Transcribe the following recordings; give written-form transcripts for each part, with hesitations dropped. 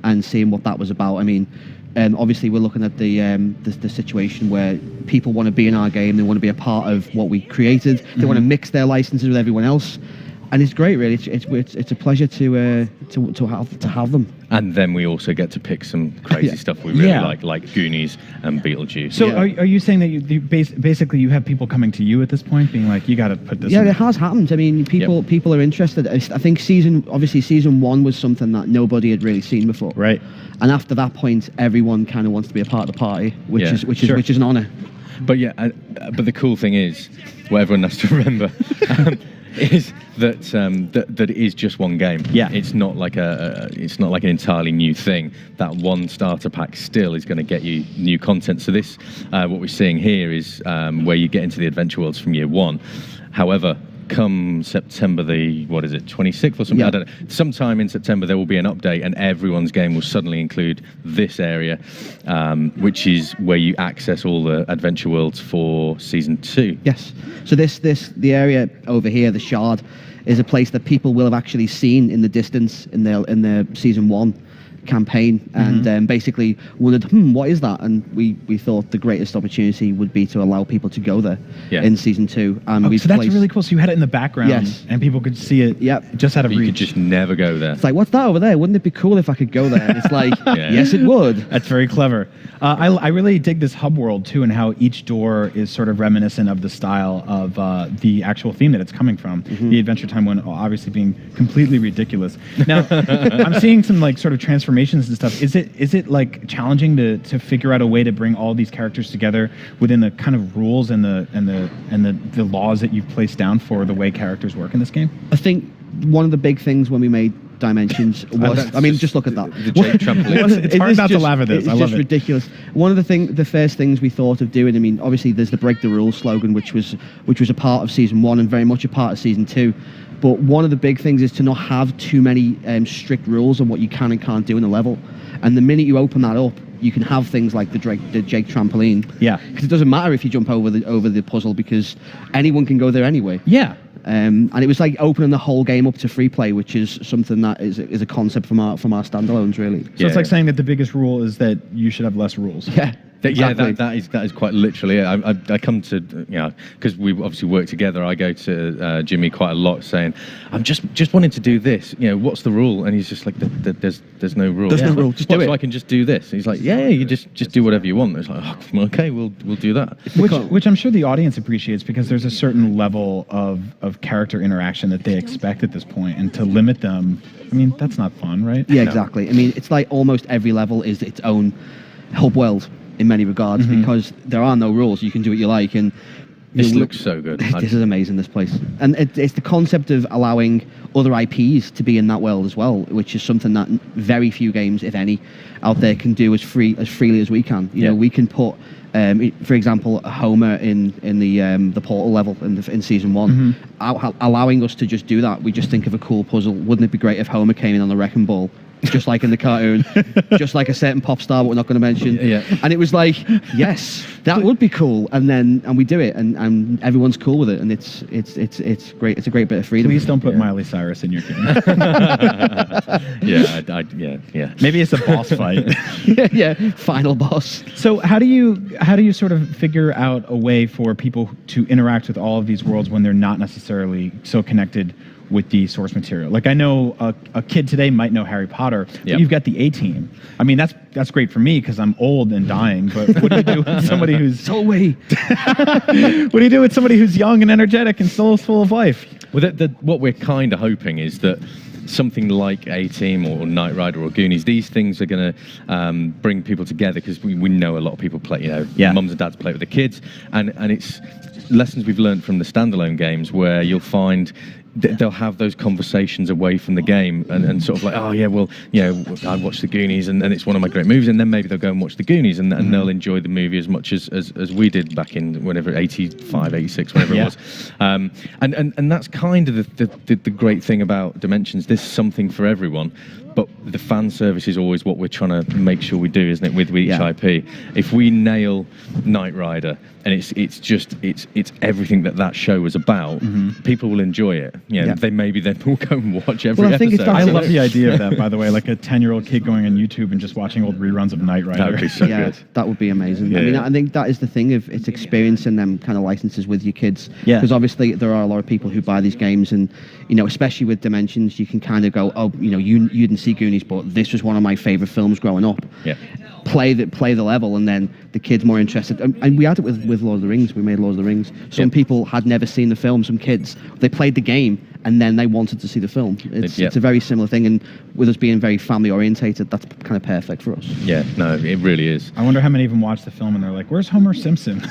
and seeing what that was about. I mean, obviously we're looking at the situation where people want to be in our game, they want to be a part of what we created, they want to mix their licenses with everyone else, and it's great, really. It's a pleasure to have them. And then we also get to pick some crazy stuff we really like Goonies and Beetlejuice. So are you saying that you basically you have people coming to you at this point, being like, you got to put this? Yeah, it has happened. I mean, people are interested. I think season 1 was something that nobody had really seen before. Right. And after that point, everyone kind of wants to be a part of the party, which is an honor. But but the cool thing is, what everyone has to remember. Is that it is just one game. Yeah, it's not like an entirely new thing. That one starter pack still is going to get you new content. So this, what we're seeing here is where you get into the adventure worlds from year one. However, come September 26th or something, I don't know, sometime in September there will be an update and everyone's game will suddenly include this area, which is where you access all the adventure worlds for season 2. Yes. So the area over here, the Shard, is a place that people will have actually seen in the distance in their season 1 campaign, and basically wondered, what is that? And we thought the greatest opportunity would be to allow people to go there in season 2. And so that's really cool. So you had it in the background, and people could see it. Just out of reach. You could just never go there. It's like, what's that over there? Wouldn't it be cool if I could go there? And it's like, yes, it would. That's very clever. I really dig this hub world too, and how each door is sort of reminiscent of the style of the actual theme that it's coming from. The Adventure Time one obviously being completely ridiculous. Now, I'm seeing some like sort of transformations and stuff. Is it like challenging to figure out a way to bring all these characters together within the kind of rules and the laws that you've placed down for the way characters work in this game? I think one of the big things when we made Dimensions was, just look at that. The Jake trampoline. It's hard not to laugh at this. I love it. It's just ridiculous. One of the first things we thought of doing, I mean, obviously there's the Break the Rules slogan, which was a part of season 1 and very much a part of season 2. But one of the big things is to not have too many strict rules on what you can and can't do in a level. And the minute you open that up, you can have things like the Jake trampoline. Yeah. Because it doesn't matter if you jump over the puzzle, because anyone can go there anyway. Yeah. And it was like opening the whole game up to free play, which is something that is a concept from our standalones, really. So it's like saying that the biggest rule is that you should have less rules. Yeah. Exactly. That is quite literally it. I come to, because we obviously work together, I go to Jimmy quite a lot saying, I'm just wanting to do this, what's the rule? And he's just like, there's no rule. There's no rule, just do it. So I can just do this. And he's like, you just do whatever you want. It's like, okay, we'll do that. Which I'm sure the audience appreciates, because there's a certain level of character interaction that they expect at this point, and to limit them, I mean, that's not fun, right? Yeah, exactly. I mean, it's like almost every level is its own hub world in many regards, because there are no rules. You can do what you like, and this looks so good. This is amazing, this place. And it's the concept of allowing other IPs to be in that world as well, which is something that very few games, if any, out there can do as freely as we can. You know, we can put, for example, Homer in the Portal level in season 1, allowing us to just do that. We just think of a cool puzzle. Wouldn't it be great if Homer came in on the wrecking ball? Just like in the cartoon, just like a certain pop star, but we're not going to mention. And it was like, yes, that would be cool. And we do it, and everyone's cool with it, and it's great. It's a great bit of freedom. Please don't put Miley Cyrus in your game. Maybe it's a boss fight. Final boss. So how do you sort of figure out a way for people to interact with all of these worlds when they're not necessarily so connected with the source material? Like, I know a kid today might know Harry Potter, but you've got the A-Team. I mean, that's great for me because I'm old and dying, but what do you do with somebody who's... So we. What do you do with somebody who's young and energetic and still full of life? Well, what we're kind of hoping is that something like A-Team or Knight Rider or Goonies, these things are going to bring people together, because we know a lot of people play, mums and dads play with the kids, and it's lessons we've learned from the standalone games, where you'll find they'll have those conversations away from the game, and sort of like, I watched the Goonies and it's one of my great movies, and then maybe they'll go and watch the Goonies, and they'll enjoy the movie as much as we did back in whenever 85, 86, whenever it was. And that's kind of the great thing about Dimensions. There's something for everyone. but the fan service is always what we're trying to make sure we do, isn't it, with each Yeah. IP? If we nail Knight Rider and it's everything that show was about, people will enjoy it. Yeah. They will go and watch every Well, I think it's episode. I love the idea of that, by the way, like a 10-year-old kid going on YouTube and just watching old reruns of Knight Rider. That would be so Yeah, good. that would be amazing. Yeah, I mean, yeah. I think that is the thing of it's experiencing them kind of licenses with your kids. Yeah. Because obviously there are a lot of people who buy these games, and especially with Dimensions, you can kind of go, oh, you didn't see Goonies, but this was one of my favorite films growing up. Yeah. Play the level, and then the kid's more interested. And we had it with Lord of the Rings. We made Lord of the Rings. Some people had never seen the film. Some kids, they played the game, and then they wanted to see the film. It's a very similar thing, and with us being very family orientated, that's kind of perfect for us. Yeah, no, it really is. I wonder how many of them watch the film and they're like, "Where's Homer Simpson?"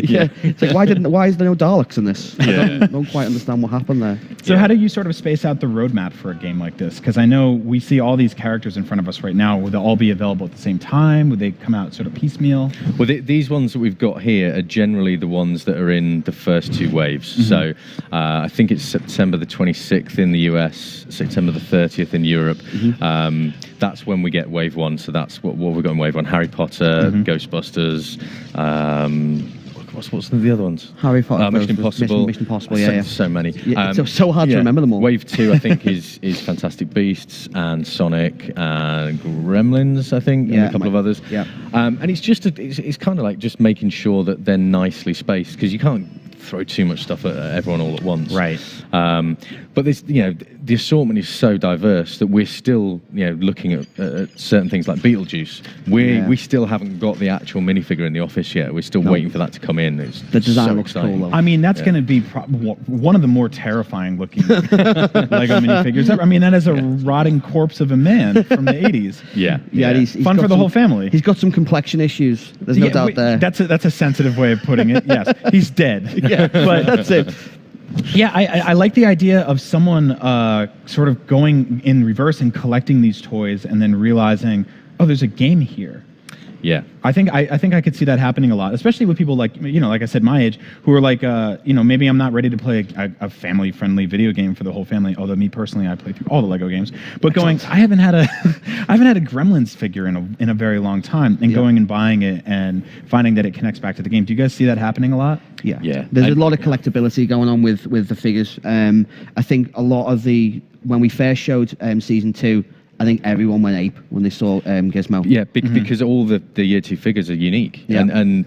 Yeah, it's like why is there no Daleks in this? Yeah. I don't quite understand what happened there. So how do you sort of space out the roadmap for a game like this? Because I know we see all these characters in front of us right now. Would they all be available at the same time? Would they come out sort of piecemeal? Well, these ones that we've got here are generally the ones that are in the first two waves. So I think it's September the 26th in the US, September the 30th in Europe. That's when we get wave one. So that's what we've got in wave one. Harry Potter, Ghostbusters, what's the other ones? Harry Potter, Mission Impossible. Mission Impossible, yeah. So many. It's so hard to remember them all. Wave 2, I think, is Fantastic Beasts and Sonic and Gremlins, I think, and a couple of others. Yeah. And it's just it's kind of like just making sure that they're nicely spaced, because you can't throw too much stuff at everyone all at once. Right. But this, the assortment is so diverse that we're still, looking at certain things like Beetlejuice. We still haven't got the actual minifigure in the office yet. We're still waiting for that to come in. The design so looks exciting. cool, though. I mean, that's going to be one of the more terrifying looking Lego minifigures ever. I mean, that is a rotting corpse of a man from the 80s. Yeah. He's Fun got for the whole family. He's got some complexion issues. There's no doubt there. That's a sensitive way of putting it. Yes, he's dead. Yeah, but that's it. Yeah, I like the idea of someone sort of going in reverse and collecting these toys and then realizing, oh, there's a game here. Yeah. I think I could see that happening a lot, especially with people like, like I said, my age, who are like, maybe I'm not ready to play a family-friendly video game for the whole family. Although me personally, I play through all the Lego games. But I haven't had a Gremlins figure in a very long time, and going and buying it and finding that it connects back to the game. Do you guys see that happening a lot? Yeah. Yeah. There's a lot of collectability going on with the figures. I think a lot of when we first showed season 2, I think everyone went ape when they saw Gizmo. Yeah, because all the year 2 figures are unique. Yeah. And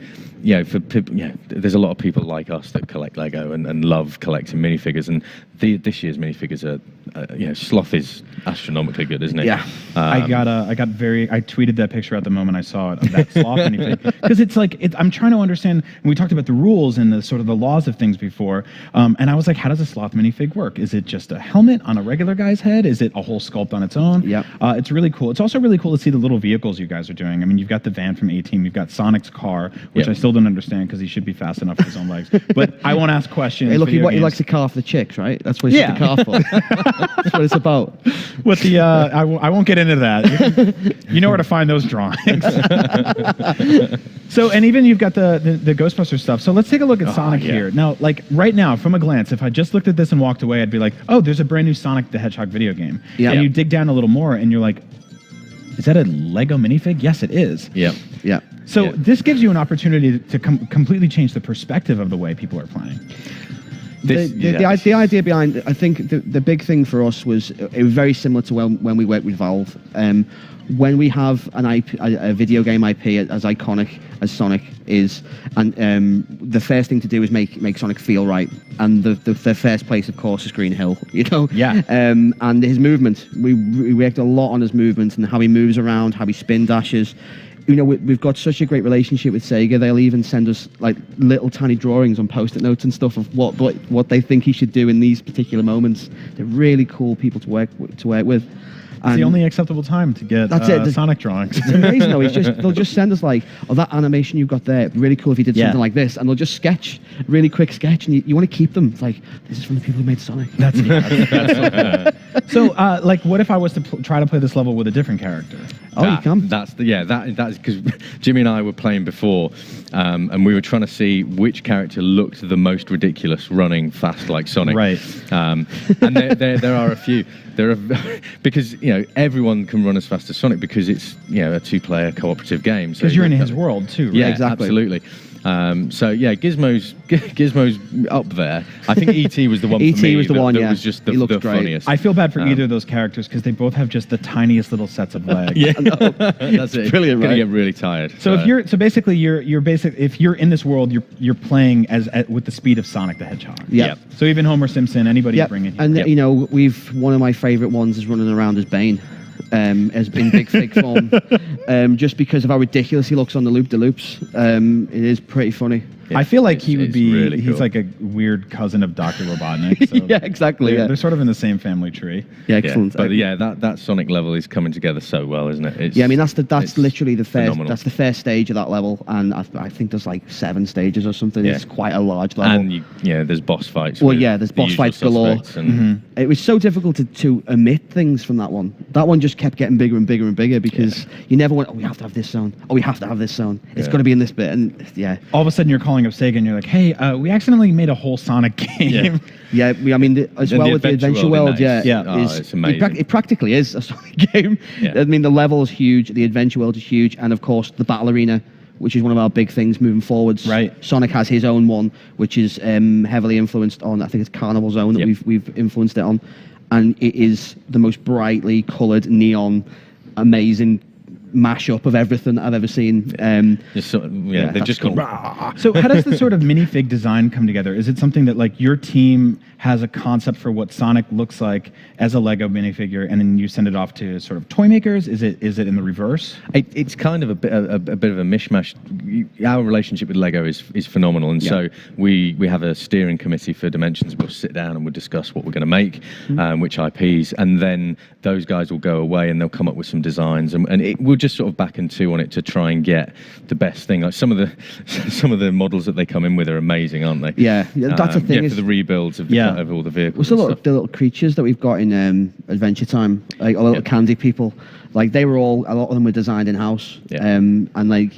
for people, there's a lot of people like us that collect Lego and love collecting minifigures. And this year's minifigures are, Sloth is astronomically good, isn't it? Yeah. I tweeted that picture at the moment I saw it of that Sloth minifig, because it's like I'm trying to understand. And we talked about the rules and the sort of the laws of things before, and I was like, how does a Sloth minifig work? Is it just a helmet on a regular guy's head? Is it a whole sculpt on its own? Yeah. It's really cool. It's also really cool to see the little vehicles you guys are doing. I mean, you've got the van from A-Team, you've got Sonic's car, which I still don't understand because he should be fast enough with his own legs. But I won't ask questions. Hey, look, he games. likes to car for the chicks, right? That's what he's the car for. That's what it's about. What the? I won't get into that. You know where to find those drawings. So, and even you've got the Ghostbusters stuff. So let's take a look at Sonic here. Now, like right now, from a glance, if I just looked at this and walked away, I'd be like, oh, there's a brand new Sonic the Hedgehog video game. Yeah. And you dig down a little more, and you're like, is that a Lego minifig? Yes, it is. Yeah. Yeah. So this gives you an opportunity to completely change the perspective of the way people are playing. The idea behind, I think the big thing for us was it was very similar to when we worked with Valve. When we have an IP, a video game IP as iconic as Sonic is, and the first thing to do is make Sonic feel right. And the first place, of course, is Green Hill. Yeah. And his movement, we worked a lot on his movement and how he moves around, how he spin dashes. We've got such a great relationship with Sega. They'll even send us like little tiny drawings on Post-it notes and stuff of what they think he should do in these particular moments. They're really cool people to work with. It's the only acceptable time to get Sonic drawings. It's amazing though. They'll just send us like, oh, that animation you've got there, really cool if you did something like this, and they'll just sketch, really quick sketch, and you want to keep them. It's like, this is from the people who made Sonic. That's So, like, what if I was to try to play this level with a different character? You can. That's because Jimmy and I were playing before, and we were trying to see which character looked the most ridiculous running fast like Sonic. Right. And there are a few. There are because everyone can run as fast as Sonic because it's a two-player cooperative game. Because you're in his world too, right? Yeah, exactly. Absolutely. So yeah, Gizmo's up there. I think E.T. was the one. E.T. for me was the one. that Yeah, was just the he looks great. funniest. I feel bad for either of those characters because they both have just the tiniest little sets of legs. Yeah, that's it. Brilliant, Gonna right? get really tired. So if you're if you're in this world, you're playing with the speed of Sonic the Hedgehog. Yeah. Yep. So even Homer Simpson, anybody Yeah, bring it here. and Yep. we've one of my favourite ones is running around as Bane. Has been big fig form, just because of how ridiculous he looks on the loop-de-loops. It is pretty funny. I feel like he would it's be. really He's cool. like a weird cousin of Dr. Robotnik. So Yeah, exactly. They're sort of in the same family tree. Yeah, excellent. But yeah, that Sonic level is coming together so well, isn't it? Yeah, I mean that's it's literally the first. phenomenal. That's the first stage of that level, and I think there's like 7 stages or something. Yeah. It's quite a large level. And there's boss fights. Well, with yeah, there's the boss usual fights galore. suspects and It was so difficult to omit things from that one. That one just kept getting bigger and bigger and bigger because you never went, we have to have this zone. We have to have this zone. It's got to be in this bit. And yeah. All of a sudden, you're calling up Sega and you're like, "Hey, we accidentally made a whole Sonic game." Yeah, I mean, as Then well the with the Adventure Adventure World World, in that yeah, is- it's amazing. It practically is a Sonic game. Yeah. I mean, the level is huge, the Adventure World is huge, and of course, the Battle Arena, which is one of our big things moving forwards. Right. Sonic has his own one, which is heavily influenced on, I think it's Carnival Zone that Yep. we've influenced it on, and it is the most brightly coloured, neon, amazing mashup of everything I've ever seen. just sort of, Yeah, they've that's just gone. cool. "Rah." So how does the sort of minifig design come together? Is it something that like your team has a concept for what Sonic looks like as a Lego minifigure, and then you send it off to sort of toy makers? Is it in the reverse? It's kind of a bit of a mishmash. Our relationship with Lego is phenomenal, and so we have a steering committee for Dimensions. We'll sit down and we'll discuss what we're going to make, which IPs, and then those guys will go away and they'll come up with some designs, and we'll just sort of back and two on it to try and get the best thing. Like some of the models that they come in with are amazing, aren't they? Yeah, that's the thing. for the rebuilds of all the vehicles. What's and the little creatures that we've got in Adventure Time, like all the little candy people? Like they were a lot of them were designed in house, and like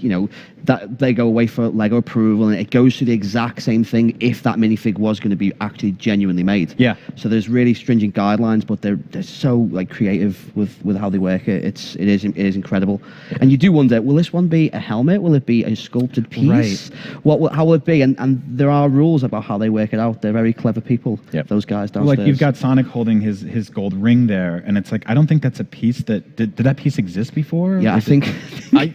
that they go away for Lego approval, and it goes through the exact same thing if that minifig was going to be actually genuinely made. Yeah. So there's really stringent guidelines, but they're so like creative with how they work. It is incredible, and you do wonder, will this one be a helmet? Will it be a sculpted piece? Right. How will it be? And there are rules about how they work it out. They're very clever people. Yep. Those guys downstairs. Like you've got Sonic holding his gold ring there, and it's like I don't think that's a piece that did that piece exist before? Yeah, I Was it- think. I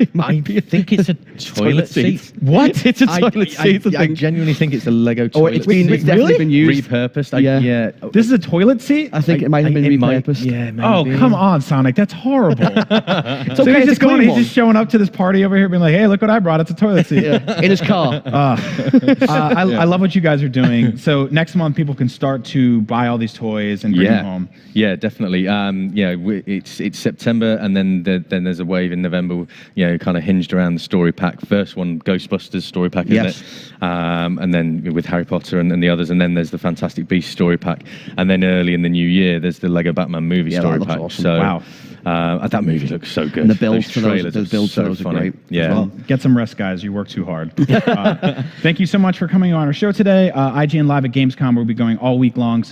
think it's a toilet seat. What? It's a toilet seat. I genuinely think it's a Lego toilet it's definitely really? been used. repurposed. Yeah. This is a toilet seat? I think it might have been repurposed. Yeah, maybe. Oh, come on, Sonic. That's horrible. It's So okay. he's It's just a clean he's one. just showing up to this party over here being like, "Hey, look what I brought. It's a toilet seat." In his car. I love what you guys are doing. So next month, people can start to buy all these toys and bring them home. Yeah, definitely. It's September, and then there's a wave in November. Kind of hinged around the story pack. First one, Ghostbusters story pack, isn't Yes. it? And then with Harry Potter and the others, and then there's the Fantastic Beasts story pack, and then early in the new year, there's the Lego Batman movie Yeah, that story looks pack. awesome. So, Wow. that movie looks so good. And the builds for those- trailers those builds for so those are funny. great as Yeah. well. Get some rest, guys. You work too hard. Thank you so much for coming on our show today. IGN Live at Gamescom will be going all week long. So